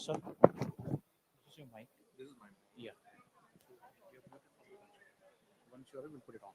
Sir, this is your mic. This is my mic. Yeah. Once you're ready, we'll put it on.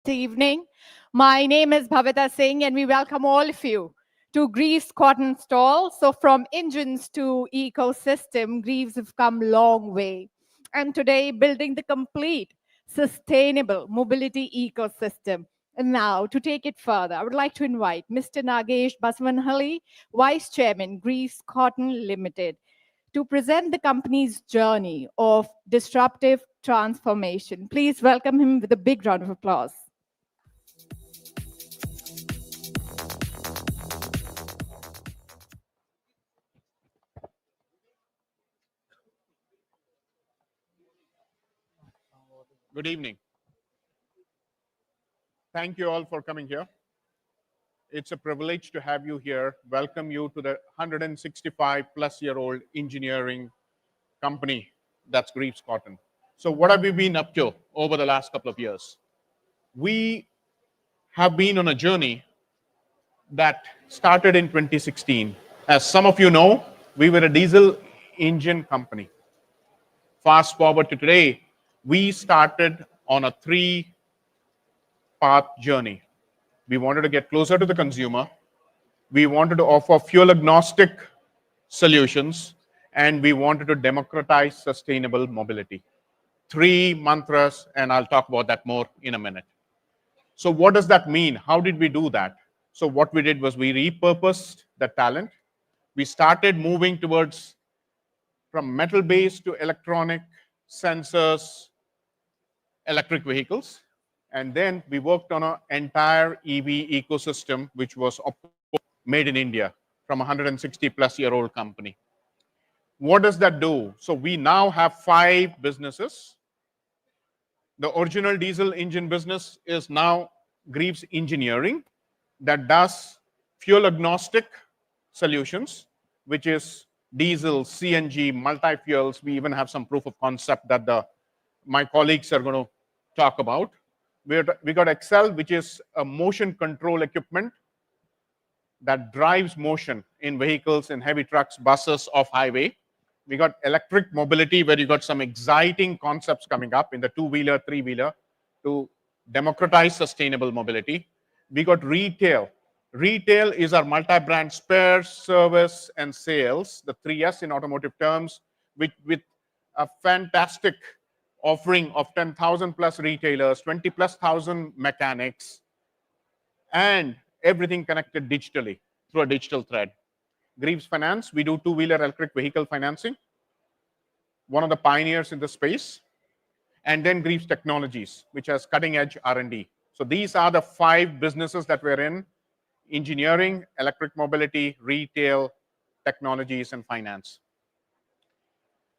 Good evening. My name is Bhavita Singh, and we welcome all of you to Greaves Cotton Stall. So, from engines to ecosystem, Greaves have come a long way. And today, building the complete sustainable mobility ecosystem. And now, to take it further, I would like to invite Mr. Nagesh Baswanhalli, Vice Chairman, Greaves Cotton Limited, to present the company's journey of disruptive transformation. Please welcome him with a big round of applause. Good evening. Thank you all for coming here. It's a privilege to have you here. Welcome you to the 165 plus year old engineering company that's Greaves Cotton. So, what have we been up to over the last couple of years? We have been on a journey that started in 2016. As some of you know, we were a diesel engine company. Fast forward to today, we started on a three-path journey. We wanted to get closer to the consumer. We wanted to offer fuel agnostic solutions, and we wanted to democratize sustainable mobility. Three mantras, and I'll talk about that more in a minute. So, what does that mean? How did we do that? So, what we did was we repurposed the talent. We started moving towards from metal based to electronic sensors, electric vehicles. And then we worked on an entire EV ecosystem, which was made in India from a 160 plus year old company. What does that do? So we now have 5 businesses. The original diesel engine business is now Greaves Engineering that does fuel agnostic solutions, which is diesel, CNG, multi-fuels. We even have some proof of concept that my colleagues are going to talk about. We got Excel, which is a motion control equipment that drives motion in vehicles, in heavy trucks, buses, off highway. We got electric mobility, where you got some exciting concepts coming up in the two-wheeler, three-wheeler to democratize sustainable mobility. We got retail. Retail is our multi-brand spares, service, and sales, the 3S in automotive terms, with a fantastic offering of 10,000 plus retailers, 20 plus thousand mechanics, and everything connected digitally through a digital thread. Greaves Finance, we do two-wheeler electric vehicle financing, one of the pioneers in the space. And then Greaves Technologies, which has cutting-edge R&D. So these are the 5 businesses that we're in: engineering, electric mobility, retail, technologies, and finance.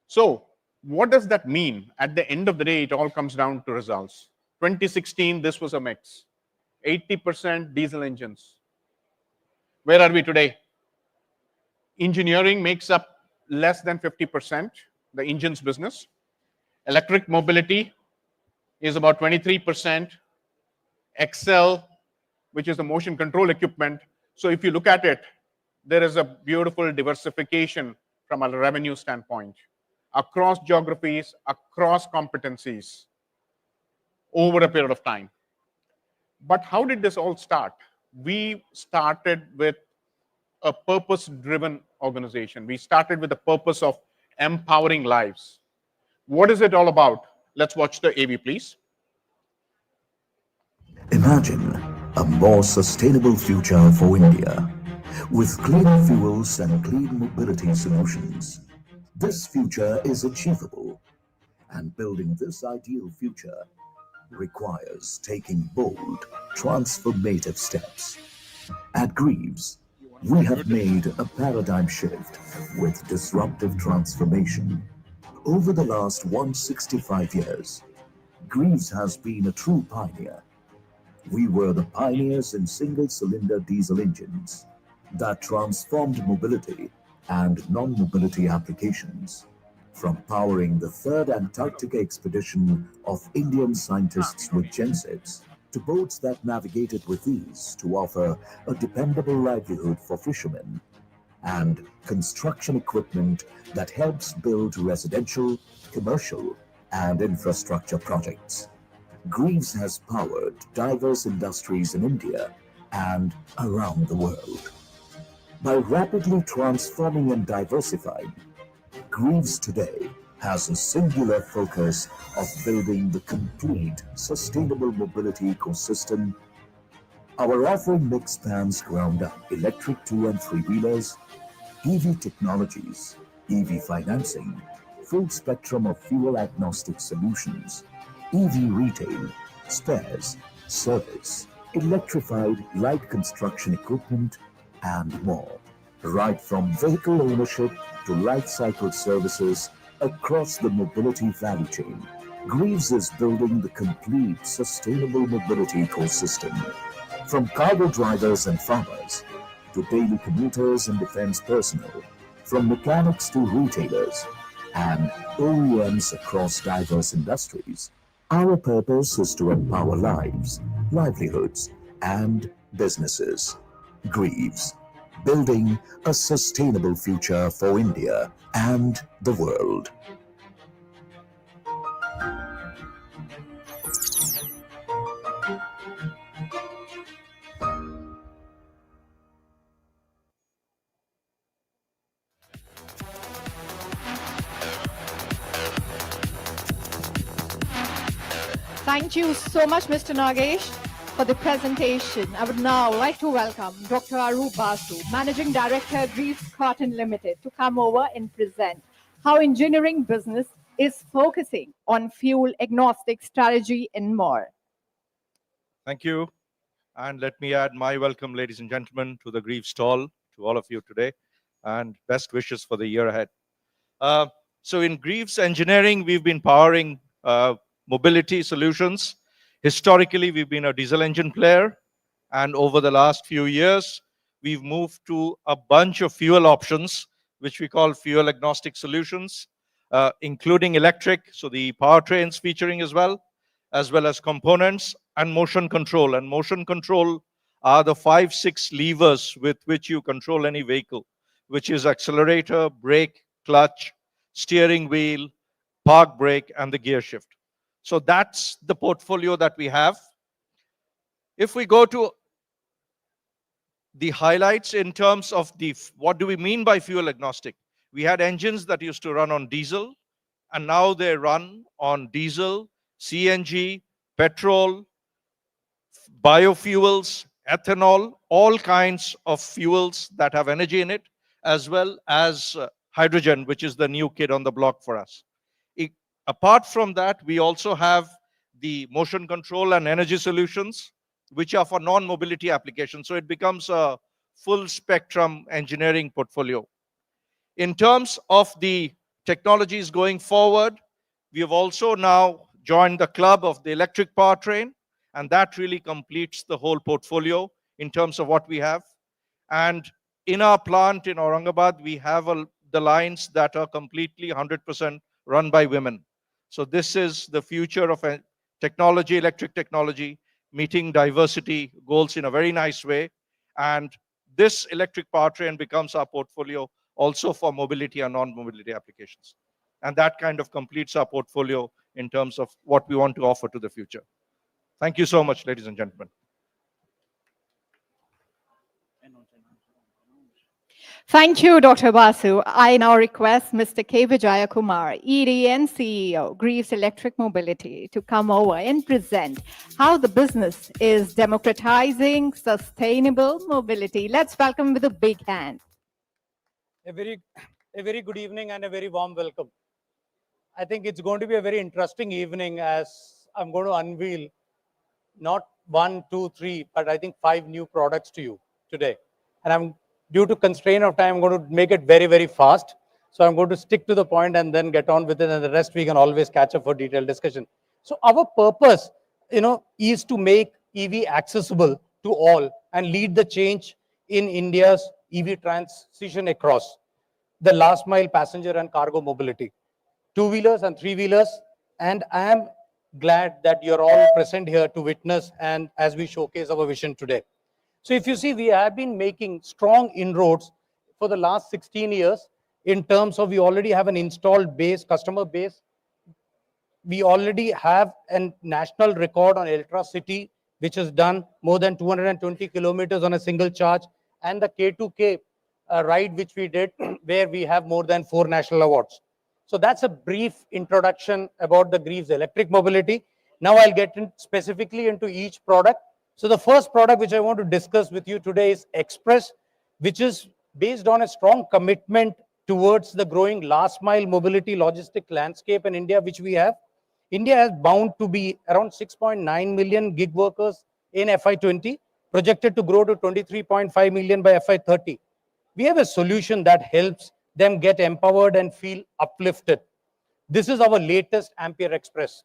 So what does that mean? At the end of the day, it all comes down to results. 2016, this was a mix. 80% diesel engines. Where are we today? Engineering makes up less than 50%, the engines business. Electric mobility is about 23%. Excel, which is the motion control equipment. So if you look at it, there is a beautiful diversification from a revenue standpoint across geographies, across competencies over a period of time. But how did this all start? We started with a purpose-driven organization. We started with the purpose of empowering lives. What is it all about? Let's watch the AV, please. Imagine a more sustainable future for India with clean fuels and clean mobility solutions. This future is achievable, and building this ideal future requires taking bold, transformative steps. At Greaves, we have made a paradigm shift with disruptive transformation. Over the last 165 years, Greaves has been a true pioneer. We were the pioneers in single-cylinder diesel engines that transformed mobility and non-mobility applications, from powering the third Antarctic expedition of Indian scientists with gensets to boats that navigated with ease to offer a dependable livelihood for fishermen, and construction equipment that helps build residential, commercial, and infrastructure projects. Greaves has powered diverse industries in India and around the world. By rapidly transforming and diversifying, Greaves today has a singular focus of building the complete sustainable mobility ecosystem. Our offering mix spans ground up electric two and three-wheelers, EV technologies, EV financing, full spectrum of fuel agnostic solutions, EV retail, spares, service, electrified light construction equipment, and more. Right from vehicle ownership to life cycle services across the mobility value chain, Greaves is building the complete sustainable mobility ecosystem. From cargo drivers and farmers to daily commuters and defense personnel, from mechanics to retailers and OEMs across diverse industries, our purpose is to empower lives, livelihoods, and businesses. Greaves, building a sustainable future for India and the world. Thank you so much, Mr. Nagesh, for the presentation. I would now like to welcome Dr. Arup Basu, Managing Director, Greaves Cotton Limited, to come over and present how engineering business is focusing on fuel agnostic strategy and more. Thank you. And let me add my welcome, ladies and gentlemen, to the Greaves stall, to all of you today, and best wishes for the year ahead. So in Greaves Engineering, we've been powering mobility solutions. Historically, we've been a diesel engine player. And over the last few years, we've moved to a bunch of fuel options, which we call fuel agnostic solutions, including electric, so the powertrains featuring as well as components and motion control. And motion control are the 5-6 levers with which you control any vehicle, which is accelerator, brake, clutch, steering wheel, park brake, and the gear shift. So that's the portfolio that we have. If we go to the highlights in terms of what do we mean by fuel agnostic? We had engines that used to run on diesel, and now they run on diesel, CNG, petrol, biofuels, ethanol, all kinds of fuels that have energy in it, as well as hydrogen, which is the new kid on the block for us. Apart from that, we also have the motion control and energy solutions, which are for non-mobility applications. So it becomes a full spectrum engineering portfolio. In terms of the technologies going forward, we have also now joined the club of the electric powertrain, and that really completes the whole portfolio in terms of what we have. And in our plant in Aurangabad, we have the lines that are completely 100% run by women. So this is the future of technology, electric technology, meeting diversity goals in a very nice way. And this electric powertrain becomes our portfolio also for mobility and non-mobility applications. And that kind of completes our portfolio in terms of what we want to offer to the future. Thank you so much, ladies and gentlemen. Thank you, Dr. Basu. I now request Mr. K. Vijaya Kumar, ED and CEO, Greaves Electric Mobility, to come over and present how the business is democratizing sustainable mobility. Let's welcome him with a big hand. A very good evening and a very warm welcome. I think it's going to be a very interesting evening as I'm going to unveil not 1, 2, 3, but I think 5 new products to you today. And due to constraint of time, I'm going to make it very, very fast. So I'm going to stick to the point and then get on with it, and the rest we can always catch up for detailed discussion. So our purpose, is to make EV accessible to all and lead the change in India's EV transition across the last mile passenger and cargo mobility, 2-wheelers and 3-wheelers. And I am glad that you're all present here to witness and as we showcase our vision today. So if you see, we have been making strong inroads for the last 16 years in terms of we already have an installed base, customer base, we already have a national record on Ultra City, which has done more than 220 kilometers on a single charge, and the K2K ride which we did, where we have more than 4 national awards. So that's a brief introduction about the Greaves electric mobility. Now I'll get specifically into each product. So the first product which I want to discuss with you today is Express, which is based on a strong commitment towards the growing last mile mobility logistic landscape in India, which we have. India is bound to be around 6.9 million gig workers in FY20, projected to grow to 23.5 million by FY30. We have a solution that helps them get empowered and feel uplifted. This is our latest Ampere Express,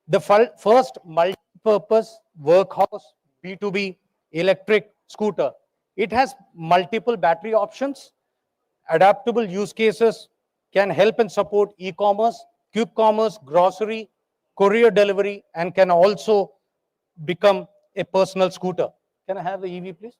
the first multi-purpose workhouse B2B electric scooter. It has multiple battery options, adaptable use cases, can help and support e-commerce, quick commerce, grocery, courier delivery, and can also become a personal scooter. Can I have the EV, please?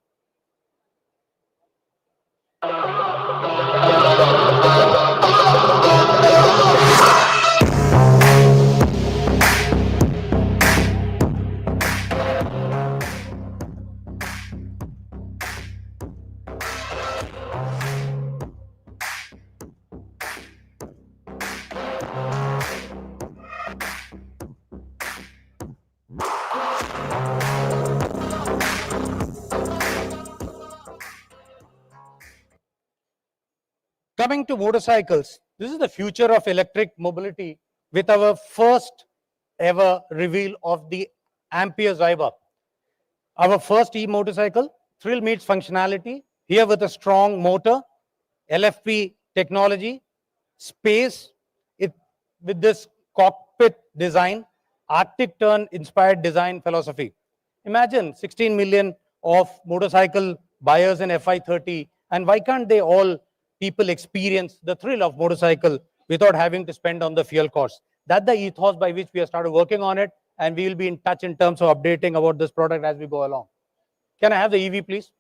Coming to motorcycles, this is the future of electric mobility with our first ever reveal of the Ampere Zyber. Our first e-motorcycle, thrill meets functionality, here with a strong motor, LFP technology, space, with this cockpit design, Arctic turn inspired design philosophy. Imagine 16 million of motorcycle buyers in FY30, and why can't they all people experience the thrill of motorcycle without having to spend on the fuel costs? That's the ethos by which we have started working on it, and we will be in touch in terms of updating about this product as we go along. Can I have the EV, please?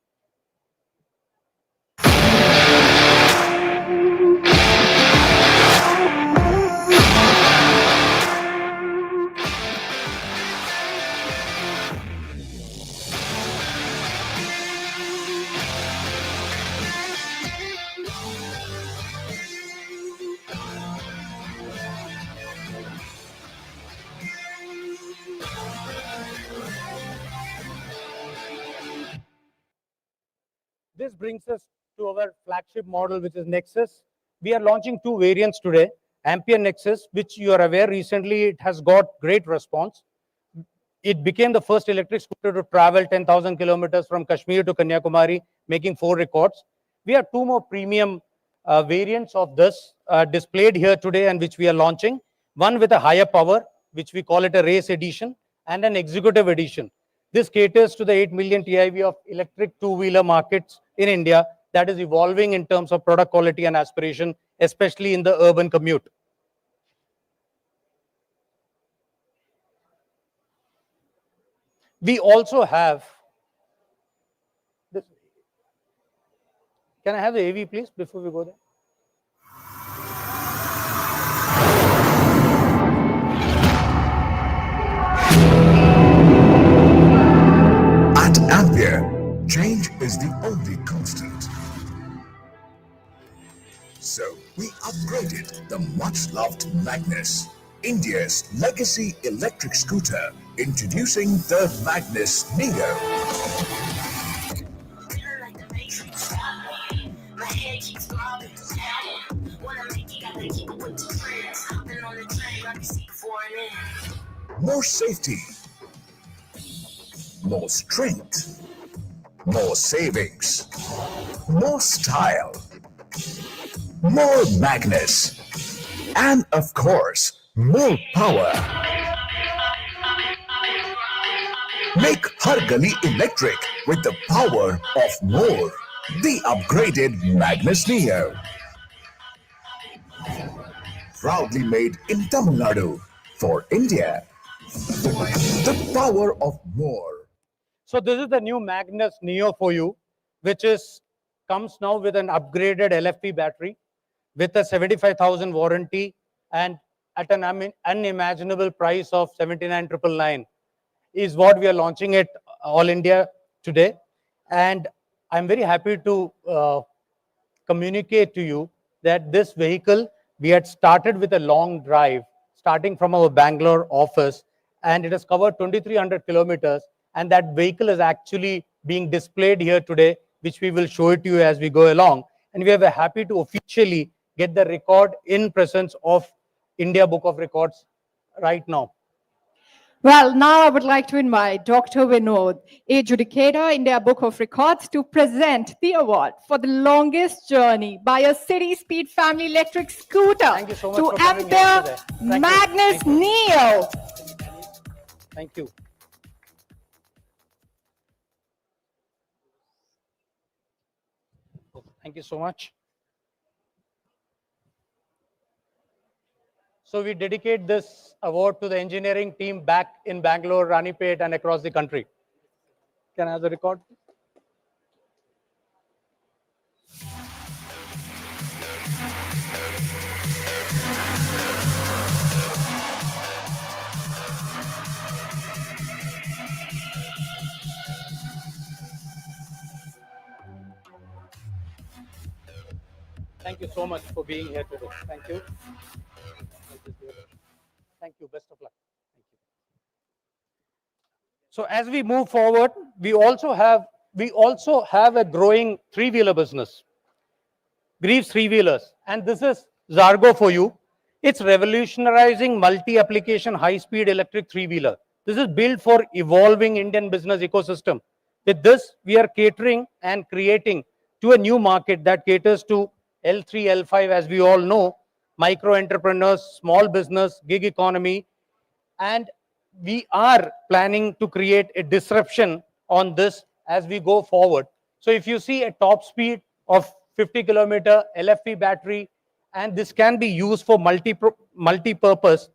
This brings us to our flagship model, which is Nexus. We are launching 2 variants today. Ampere Nexus, which you are aware recently, it has got great response. It became the first electric scooter to travel 10,000 kilometers from Kashmir to Kanyakumari, making 4 records. We have 2 more premium variants of this displayed here today, and which we are launching. One with a higher power, which we call it a race edition, and an executive edition. This caters to the 8 million TIV of electric two-wheeler markets in India that is evolving in terms of product quality and aspiration, especially in the urban commute. We also have this. Can I have the AV, please, before we go there? At Ampere, change is the only constant. So we upgraded the much-loved Magnus, India's legacy electric scooter, introducing the Magnus Neo. More safety, more strength, more savings, more style, more Magnus, and of course, more power. Make Har Gali electric with the power of more. The upgraded Magnus Neo. Proudly made in Tamil Nadu for India. The power of more. So this is the new Magnus Neo for you, which comes now with an upgraded LFP battery with a 75,000 warranty and at an unimaginable price of 79,999 is what we are launching at All India today. And I'm very happy to communicate to you that this vehicle, we had started with a long drive, starting from our Bangalore office, and it has covered 2,300 kilometers. And that vehicle is actually being displayed here today, which we will show it to you as we go along. And we are very happy to officially get the record in presence of India Book of Records right now. Well, now I would like to invite Dr. Vinod, a judicator in their Book of Records, to present the award for the longest journey by a city speed family electric scooter Thank you so much to for coming here Emperor today. Thank you. Magnus Thank you. Neo. Thank you. Thank you so much. So we dedicate this award to the engineering team back in Bangalore, Ranipet, and across the country. Can I have the record? Thank you so much for being here today. Thank you. Thank you. Best of luck. Thank you. So as we move forward, we also have a growing three-wheeler business, Greaves three-wheelers, and this is Zargo for you. It's revolutionizing multi-application high-speed electric three-wheeler. This is built for evolving Indian business ecosystem. With this, we are catering and creating to a new market that caters to L3, L5, as we all know, micro entrepreneurs, small business, gig economy, and we are planning to create a disruption on this as we go forward. So if you see a top speed of 50-kilometer LFP battery, and this can be used for multi-purpose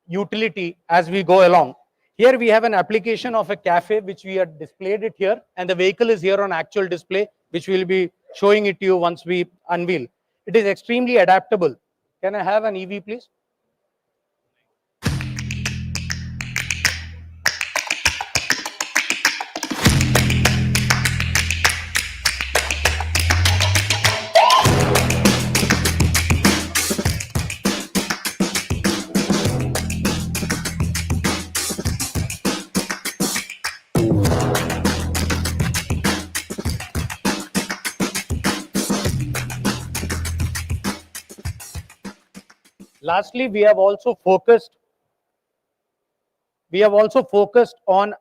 utility as we go along. Here we have an application of a cafe, which we have displayed it here, and the vehicle is here on actual display, which we'll be showing it to you once we unveil. It is extremely adaptable. Can I have an EV, please? Lastly, we have also focused on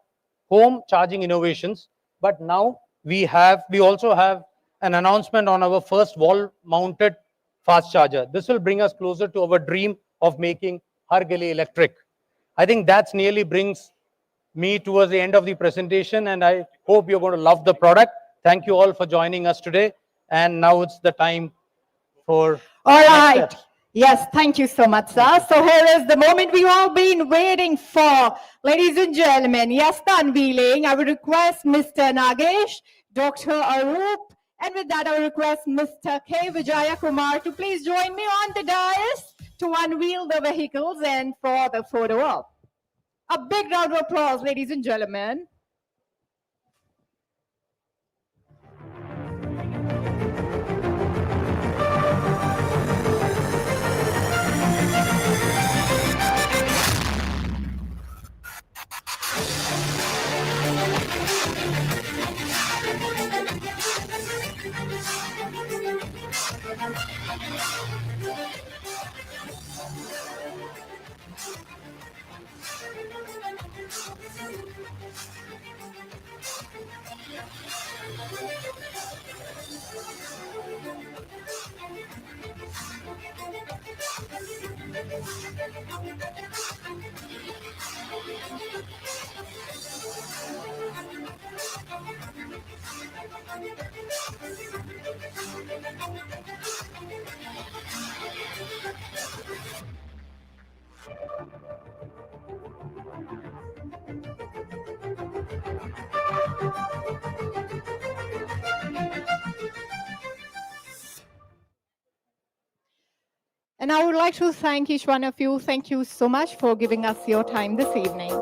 home charging innovations, but now we also have an announcement on our first wall mounted fast charger. This will bring us closer to our dream of making Har Gali electric. I think that's nearly brings me towards the end of the presentation, and I hope you're going to love the product. Thank you all for joining us today, and now it's the time for All next right. steps. Yes, thank you so much, sir. So here is the moment we've all been waiting for. Ladies and gentlemen, yes, the unveiling. I would request Mr. Nagesh, Dr. Arup, and with that, I would request Mr. K. Vijaya Kumar to please join me on the dais to unveil the vehicles and for the photo op. A big round of applause, ladies and gentlemen. And I would like to thank each one of you. Thank you so much for giving us your time this evening.